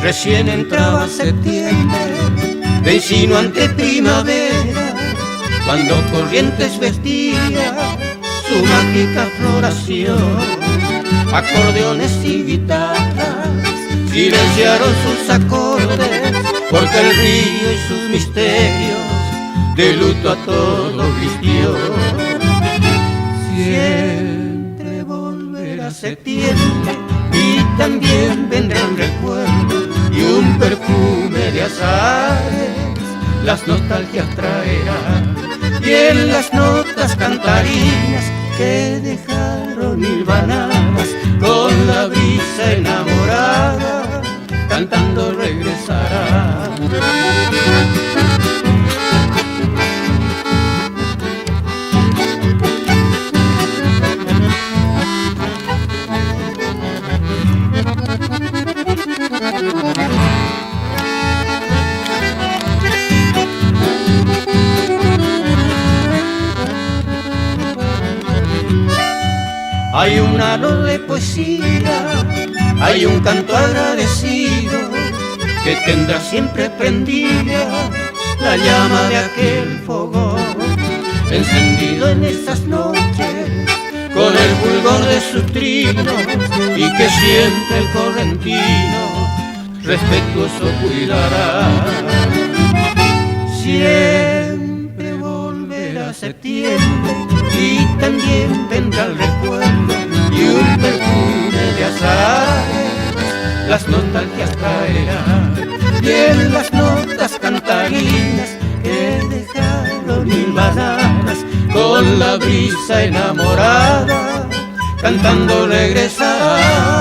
Recién entraba septiembre, de insinuante primavera, cuando Corrientes vestía su mágica floración. Acordeones y guitarras silenciaron sus acordes, porque el río y sus misterios de luto a todo vistió. Siempre volverá septiembre y también vendrán recuerdos y un perfume de azares, las nostalgias traerán, y en las notas cantarinas que dejaron hilvanadas, con la brisa enamorada, cantando regresará. Hay un halo de poesía, hay un canto agradecido que tendrá siempre prendida la llama de aquel fogón, encendido en esas noches con el fulgor de sus trinos, y que siempre el correntino respetuoso cuidará. Siempre volverá septiembre y también vendrá el recuerdo y un perfume de azares, las nostalgias traerán, y en las notas cantarinas que dejaron hilvanadas, con la brisa enamorada, cantando regresará.